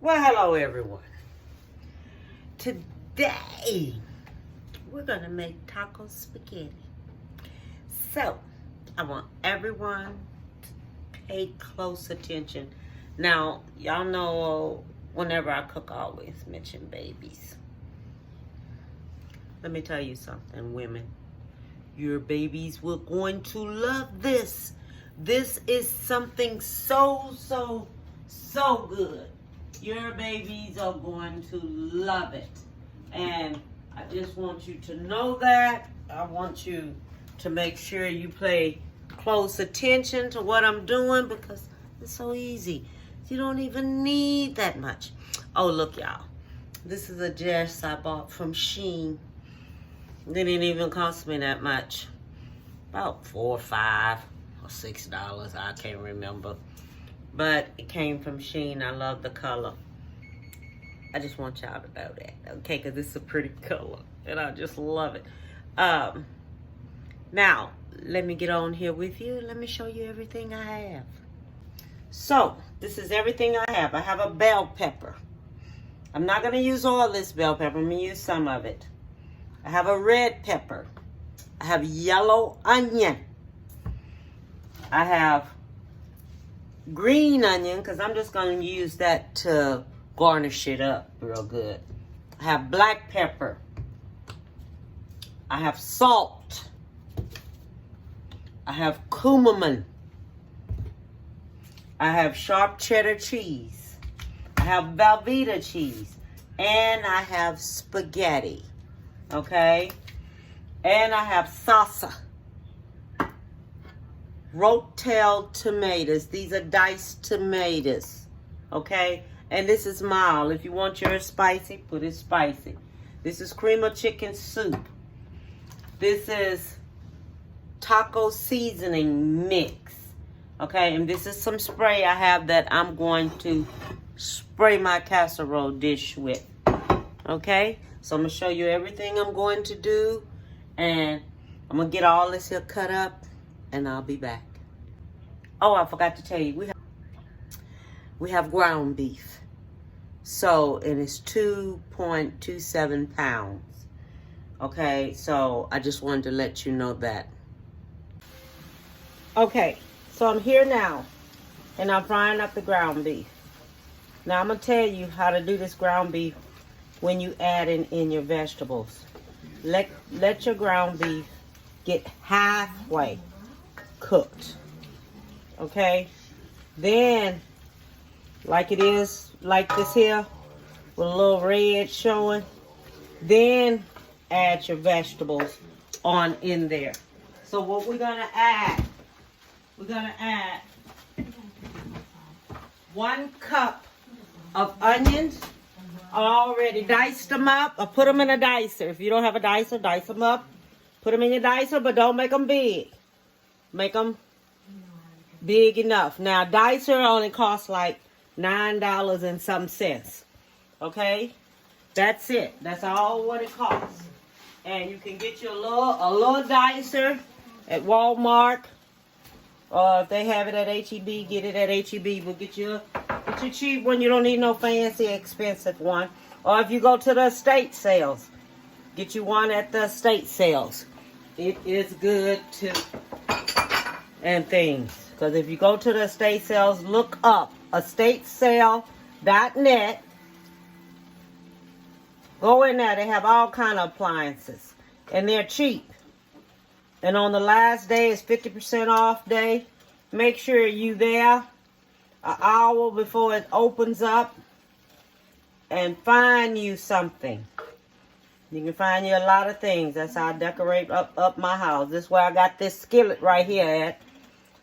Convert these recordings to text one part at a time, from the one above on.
Well, hello everyone. Today, we're gonna make taco spaghetti. So, I want everyone to pay close attention. Now, y'all know whenever I cook, I always mention babies. Let me tell you something, women. Your babies will going to love this. This is something so good. Your babies are going to love it. And I just want you to know that. I want you to make sure you pay close attention to what I'm doing because it's so easy. You don't even need that much. Oh, look, y'all. This is a dress I bought from Shein. It didn't even cost me that much. About $4 or $5 or $6. I can't remember. But it came from Shein. I love the color. I just want y'all to know that, okay? Because it's a pretty color, and I just love it. Now, let me get on here with you. Let me show you everything I have. So, this is everything I have. I have a bell pepper. I'm not going to use all this bell pepper. I'm going to use some of it. I have a red pepper. I have yellow onion. I have green onion, because I'm just going to use that to garnish it up real good. I have black pepper. I have salt. I have cumin. I have sharp cheddar cheese. I have Velveeta cheese. And I have spaghetti. Okay? And I have salsa. Rotel tomatoes. These are diced tomatoes. Okay? And this is mild. If you want yours spicy, put it spicy. This is cream of chicken soup. This is taco seasoning mix. Okay? And this is some spray I have that I'm going to spray my casserole dish with. Okay? So I'm going to show you everything I'm going to do. And I'm going to get all this here cut up. And I'll be back. Oh, I forgot to tell you, we have ground beef. So it is 2.27 pounds. Okay, so I just wanted to let you know that. Okay, so I'm here now. And I'm frying up the ground beef. Now I'm going to tell you how to do this ground beef when you add in your vegetables. Let your ground beef get halfway cooked. Okay, then like it is like this here with a little red showing, then add your vegetables on in there. So what we're gonna add 1 cup of onions. I already diced them up. I put them in a dicer. If you don't have a dicer, dice them up. Put them in your dicer, but don't make them big. Make them big enough. Now, dicer only costs like $9 and some cents. Okay? That's it. That's all what it costs. And you can get your a little dicer at Walmart. Or if they have it at H-E-B, get it at H-E-B. But get your cheap one. You don't need no fancy, expensive one. Or if you go to the estate sales, get you one at the estate sales. It is good to and things. Because if you go to the estate sales, look up estatesale.net. Go in there. They have all kind of appliances. And they're cheap. And on the last day is 50% off day. Make sure you there an hour before it opens up. And find you something. You can find you a lot of things. That's how I decorate up my house. This is where I got this skillet right here at.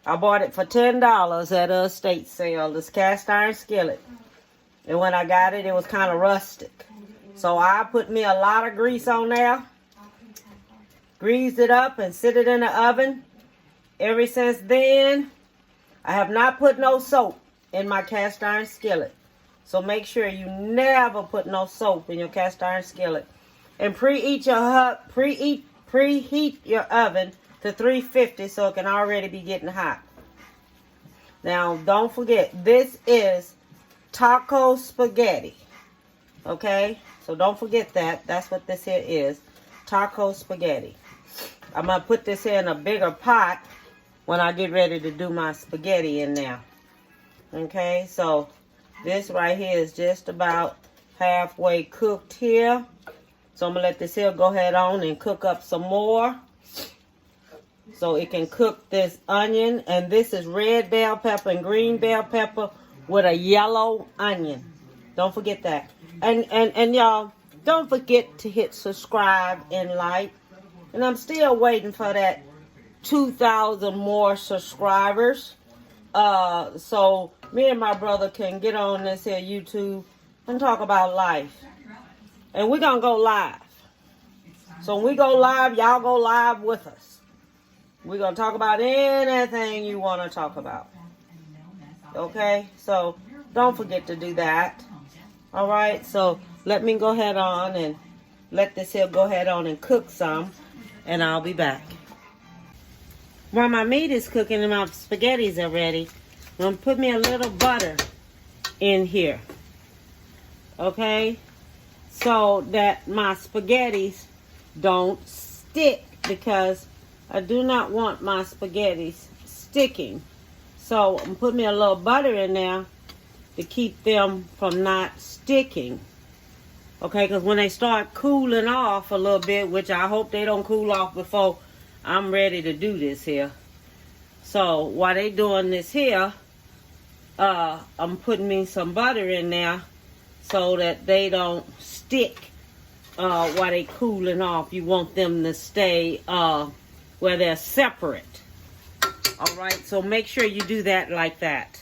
I bought it for $10 at a estate sale. This cast iron skillet. And when I got it, it was kind of rustic. So I put me a lot of grease on there. Greased it up and sit it in the oven. Ever since then, I have not put no soap in my cast iron skillet. So make sure you never put no soap in your cast iron skillet. And preheat your oven to 350 so it can already be getting hot. Now, don't forget, this is taco spaghetti. Okay, so don't forget that. That's what this here is. Taco spaghetti. I'm going to put this here in a bigger pot when I get ready to do my spaghetti in there. Okay, so this right here is just about halfway cooked here. So I'm going to let this here go ahead on and cook up some more. So it can cook this onion. And this is red bell pepper and green bell pepper with a yellow onion. Don't forget that. And y'all, don't forget to hit subscribe and like. And I'm still waiting for that 2,000 more subscribers. So me and my brother can get on this here YouTube and talk about life. And we're going to go live. So when we go live, y'all go live with us. We're going to talk about anything you want to talk about. Okay? So don't forget to do that. All right? So let me go ahead on and let this here go ahead on and cook some. And I'll be back. While my meat is cooking and my spaghettis are ready, I'm going to put me a little butter in here. Okay? So that my spaghettis don't stick, because I do not want my spaghettis sticking. So I'm putting me a little butter in there to keep them from not sticking. Okay, because when they start cooling off a little bit, which I hope they don't cool off before I'm ready to do this here. So while they doing this here, I'm putting me some butter in there so that they don't stick while they cooling off. You want them to stay where they're separate. All right, so make sure you do that like that.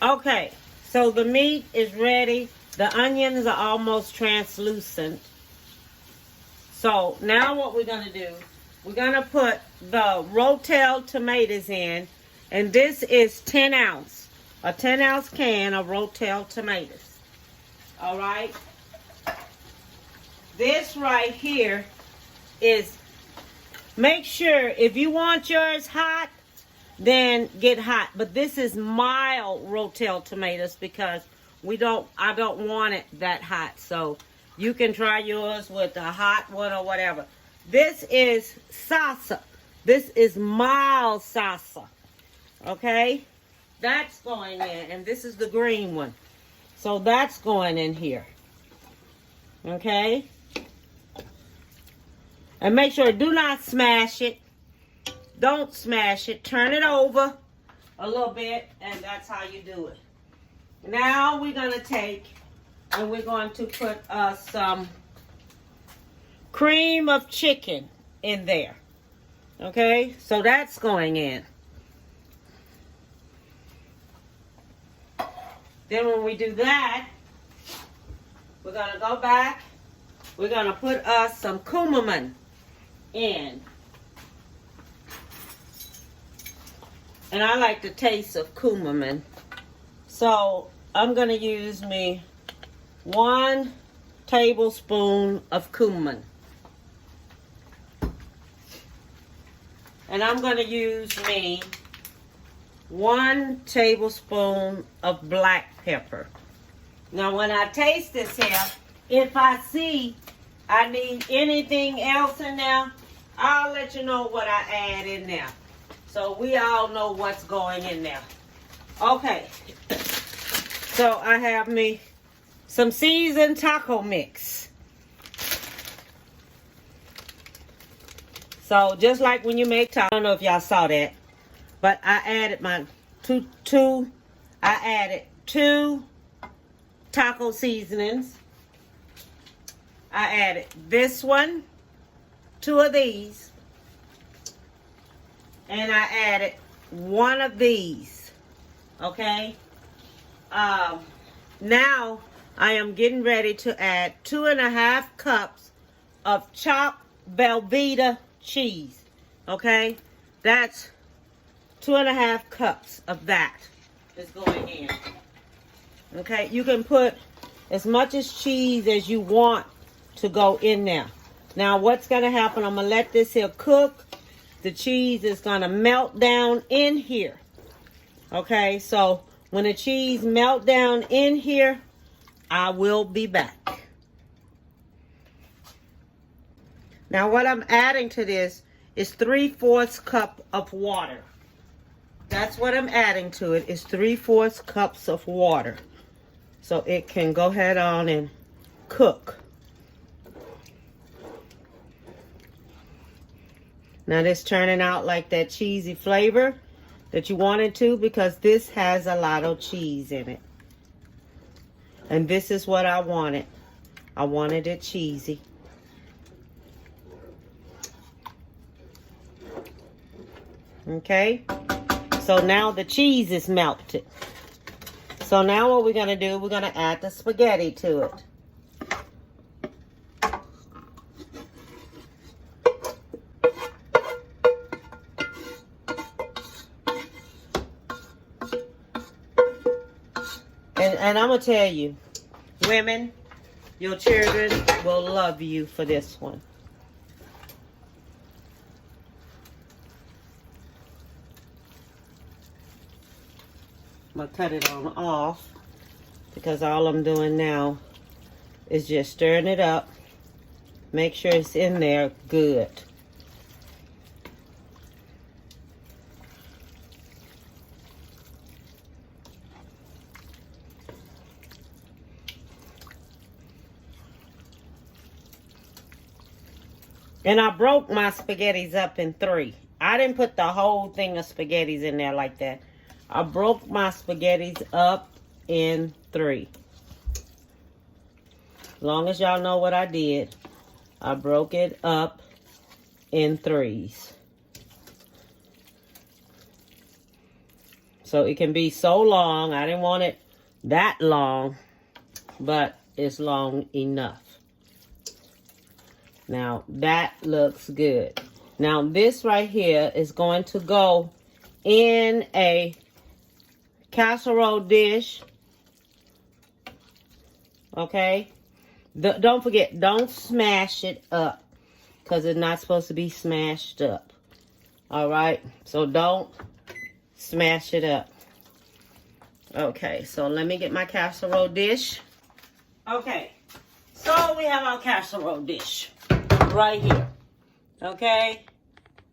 Okay, so the meat is ready. The onions are almost translucent. So now what we're going to do, we're going to put the Rotel tomatoes in. And this is 10 ounce. A 10 ounce can of Rotel tomatoes. All right. This right here is, make sure if you want yours hot, then get hot. But this is mild Rotel tomatoes because I don't want it that hot. So you can try yours with a hot one or whatever. This is salsa. This is mild salsa. Okay? That's going in. And this is the green one. So that's going in here. Okay? And make sure, do not smash it. Don't smash it. Turn it over a little bit, and that's how you do it. Now we're going to take and we're going to put some cream of chicken in there. Okay, so that's going in. Then when we do that, we're going to go back. We're going to put some cumin in. And I like the taste of cumin. So I'm going to use me 1 tablespoon of cumin. And I'm going to use me 1 tablespoon of black pepper. Now when I taste this here, if I see I need anything else in there, I'll let you know what I add in there. So we all know what's going in there. Okay. So I have me some seasoned taco mix. So just like when you make taco, I don't know if y'all saw that, but I added my I added 2 taco seasonings. I added this one, 2 of these, and I added 1 of these. Okay. Now I am getting ready to add 2.5 cups of chopped Velveeta cheese. Okay, that's 2.5 cups of that is going in. Okay, you can put as much as cheese as you want to go in there. Now what's going to happen, I'm going to let this here cook. The cheese is going to melt down in here. Okay, so When the cheese melt down in here, I will be back. Now what I'm adding to this is 3/4 cup of water. That's what I'm adding to it, is 3/4 cups of water. So it can go ahead on and cook. Now this turning out like that cheesy flavor that you want it to, because this has a lot of cheese in it. And this is what I wanted. I wanted it cheesy. Okay, so now the cheese is melted. So now what we're gonna do, we're gonna add the spaghetti to it. And I'm gonna tell you, women, your children will love you for this one. I'm gonna cut it on off because all I'm doing now is just stirring it up. Make sure it's in there good. And I broke my spaghettis up in 3. I didn't put the whole thing of spaghettis in there like that. I broke my spaghettis up in 3. As long as y'all know what I did, I broke it up in 3s. So it can be so long. I didn't want it that long, but it's long enough. Now that looks good. Now this right here is going to go in a casserole dish. Okay, don't forget, don't smash it up, because it's not supposed to be smashed up. All right, so don't smash it up. Okay, so let me get my casserole dish. Okay, so we have our casserole dish right here. Okay,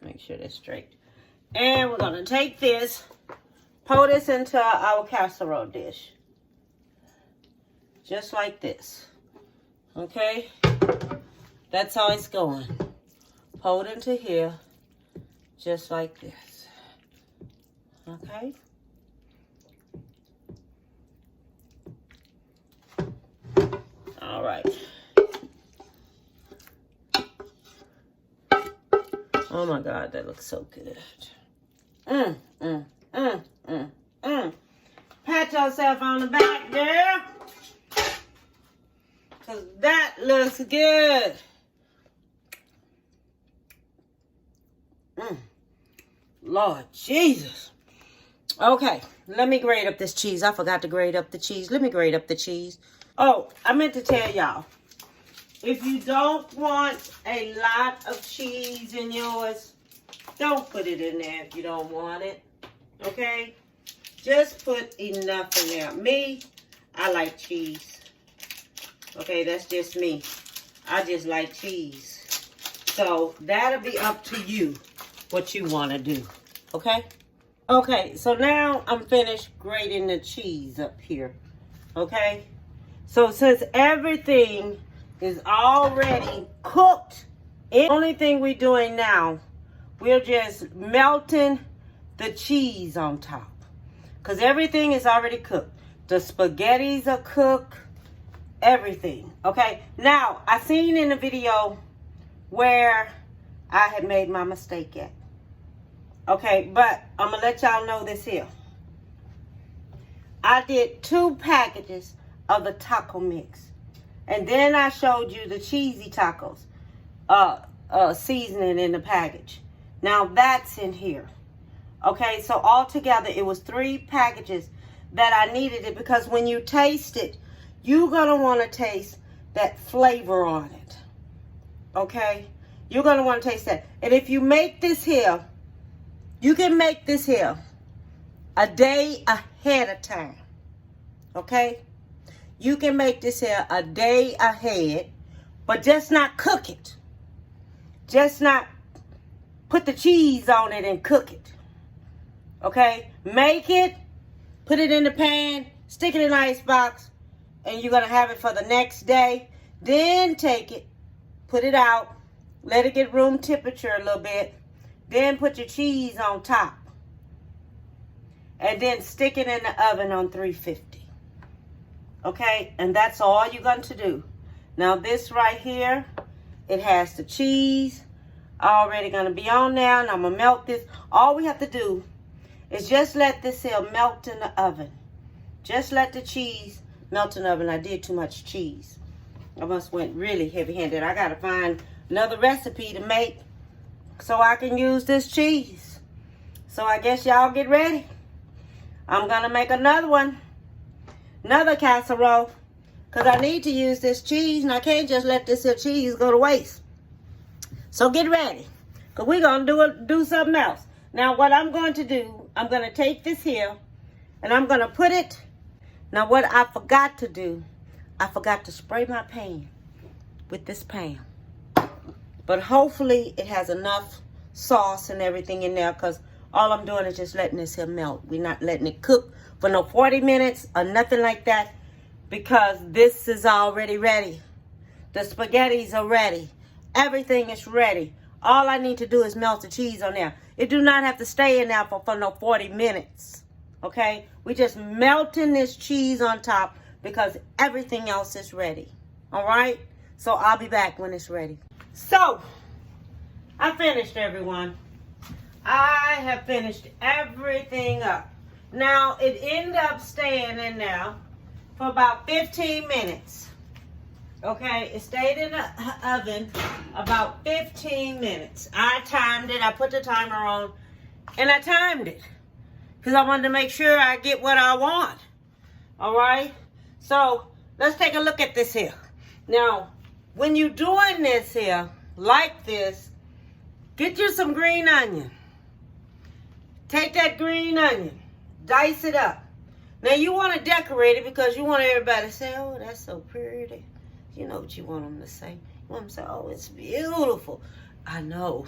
make sure that's straight. And we're gonna take this, pour this into our casserole dish. Just like this. Okay, that's how it's going. Pour it into here, just like this. Okay. All right. Oh my God, that looks so good. Pat yourself on the back, girl. Because that looks good. Lord Jesus. Okay, let me grate up this cheese. I forgot to grate up the cheese. Let me grate up the cheese. Oh, I meant to tell y'all. If you don't want a lot of cheese in yours, don't put it in there if you don't want it. Okay? Just put enough in there. Me, I like cheese. Okay, that's just me. I just like cheese. So that'll be up to you what you want to do. Okay? Okay, so now I'm finished grating the cheese up here. Okay? So since everything is already cooked, the only thing we're doing now, we're just melting the cheese on top. Because everything is already cooked. The spaghettis are cooked. Everything. Okay? Now, I seen in the video where I had made my mistake at. Okay, but I'm going to let y'all know this here. I did 2 packages of the taco mix. And then I showed you the cheesy tacos seasoning in the package. Now that's in here. Okay, so altogether it was 3 packages that I needed it, because when you taste it, you're going to want to taste that flavor on it. Okay? You're going to want to taste that. And if you make this here, you can make this here a day ahead of time. Okay? You can make this here a day ahead, but just not cook it. Just not put the cheese on it and cook it. Okay? Make it, put it in the pan, stick it in an ice box, and you're going to have it for the next day. Then take it, put it out, let it get room temperature a little bit. Then put your cheese on top. And then stick it in the oven on 350. Okay? And that's all you're going to do. Now this right here, it has the cheese already going to be on there. And I'm going to melt this. All we have to do is just let this here melt in the oven. Just let the cheese melt in the oven. I did too much cheese. I must went really heavy-handed. I got to find another recipe to make so I can use this cheese. So I guess y'all get ready. I'm going to make another one. Another casserole. Because I need to use this cheese. And I can't just let this here cheese go to waste. So get ready. Because we're going to do something else. Now what I'm going to do, I'm going to take this here. And I'm going to put it. Now what I forgot to do, I forgot to spray my pan with this pan. But hopefully it has enough sauce and everything in there, because all I'm doing is just letting this here melt. We're not letting it cook for no 40 minutes or nothing like that, because this is already ready. The spaghettis are ready. Everything is ready. All I need to do is melt the cheese on there. It do not have to stay in there for no 40 minutes. Okay? We just melting this cheese on top because everything else is ready. All right? So I'll be back when it's ready. So, I finished, everyone. I have finished everything up. Now, it ended up staying in there for about 15 minutes. Okay, it stayed in the oven about 15 minutes. I timed it. I put the timer on, and I timed it because I wanted to make sure I get what I want. All right? So, let's take a look at this here. Now, when you're doing this here, like this, get you some green onion. Take that green onion, dice it up. Now, you want to decorate it because you want everybody to say, oh, that's so pretty. You know what you want them to say. You want them to say, oh, it's beautiful. I know.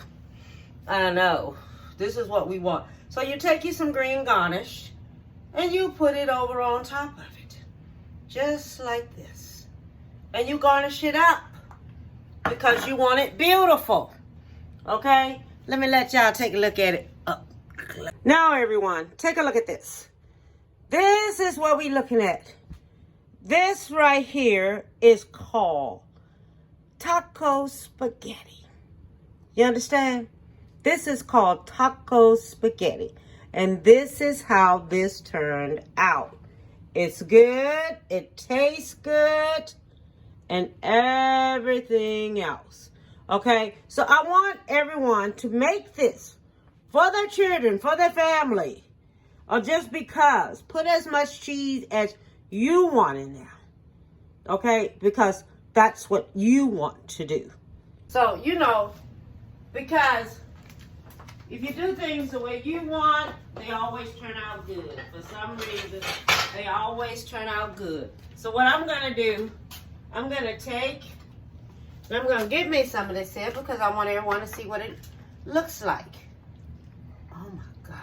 I know. This is what we want. So you take you some green garnish and you put it over on top of it. Just like this. And you garnish it up because you want it beautiful. Okay? Let me let y'all take a look at it up. Now, everyone, take a look at this. This is what we're looking at. This right here is called taco spaghetti. You understand? This is called taco spaghetti. And this is how this turned out. It's good. It tastes good. And everything else. Okay? So I want everyone to make this for their children, for their family. Or just because. Put as much cheese as you want in there. Okay? Because that's what you want to do. So, you know, because if you do things the way you want, they always turn out good. For some reason, they always turn out good. So what I'm going to do, I'm going to take, and I'm going to give me some of this here because I want everyone to see what it looks like. Oh my God,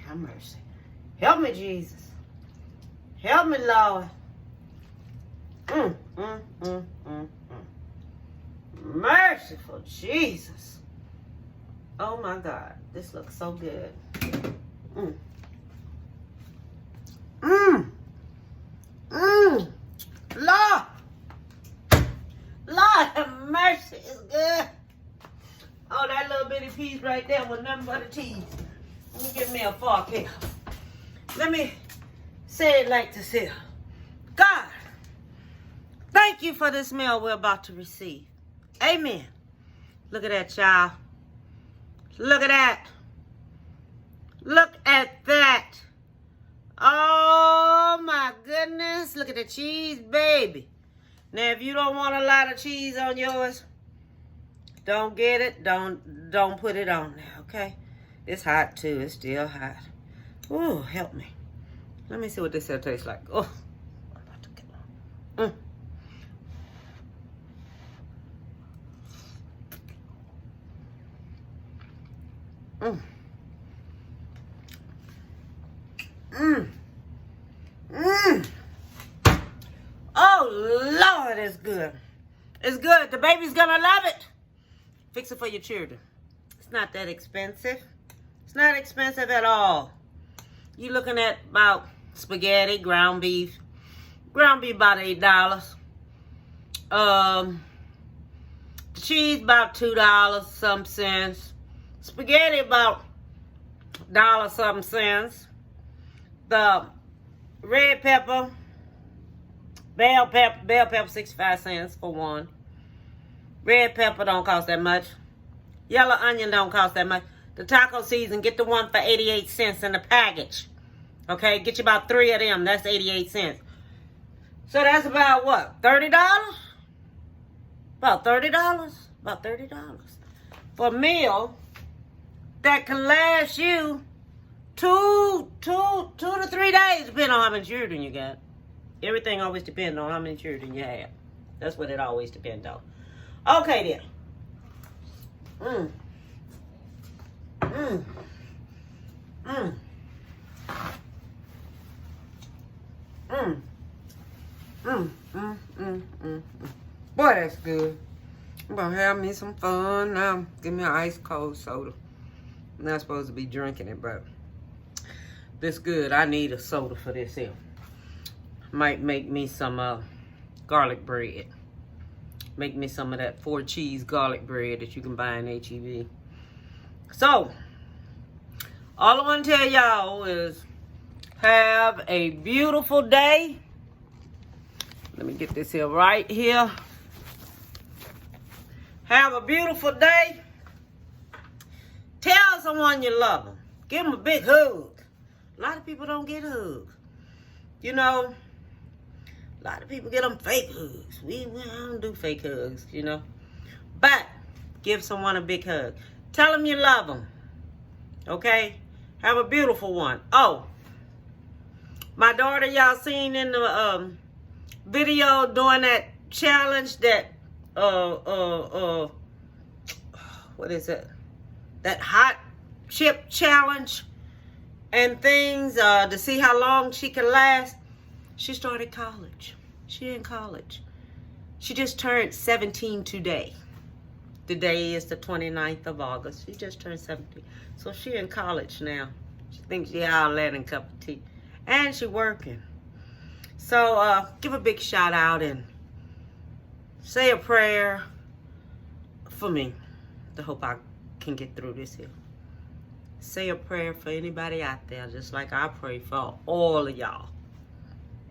have mercy. Help me, Jesus. Help me, Lord. Merciful Jesus. Oh my God, this looks so good. Lord. Lord have mercy, it's good. Oh, that little bitty piece right there was nothing but a tease. Let me give me a fork here. Let me say it like this here. God, thank you for this meal we're about to receive. Amen. Look at that, y'all. Look at that. Look at that. Oh, my goodness. Look at the cheese, baby. Now, if you don't want a lot of cheese on yours, don't get it. Don't put it on there, okay? It's hot, too. It's still hot. Ooh, help me. Let me see what this here tastes like. Oh, I'm about to get on. Oh, Lord, it's good. It's good. The baby's gonna love it. Fix it for your children. It's not that expensive. It's not expensive at all. You're looking at about spaghetti, ground beef. Ground beef about $8. The cheese about $2 some cents. Spaghetti about $1 something cents. The red pepper, bell pepper 65 cents for one. Red pepper don't cost that much. Yellow onion don't cost that much. The taco season, get the one for 88 cents in the package. Okay, get you about 3 of them. That's 88 cents. So that's about what? $30? About $30? About $30. For a meal that can last you two to 3 days, depending on how many children you got. Everything always depends on how many children you have. That's what it always depends on. Okay then. Boy, that's good. I'm gonna have me some fun now. Give me an ice cold soda. I'm not supposed to be drinking it, but this good. I need a soda for this here. Might make me some garlic bread. Make me some of that 4 cheese garlic bread that you can buy in H-E-B. So, all I want to tell y'all is have a beautiful day. Let me get this here right here. Have a beautiful day. Tell someone you love them. Give them a big hug. A lot of people don't get hugs. You know, a lot of people get them fake hugs. We don't do fake hugs, you know. But give someone a big hug. Tell them you love them. Okay? Have a beautiful one. Oh, my daughter, y'all seen in the video doing that challenge, that what is it? That hot chip challenge and things to see how long she can last. She started college. She in college. She just turned 17 today. Today is the 29th of August. She just turned 17. So she in college now. She thinks she all that and a cup of tea. And she working. So give a big shout out and say a prayer for me to hope I can get through this here. Say a prayer for anybody out there, just like I pray for all of y'all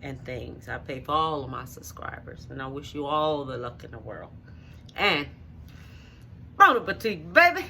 and things. I pray for all of my subscribers, and I wish you all the luck in the world. And bon appetit, baby.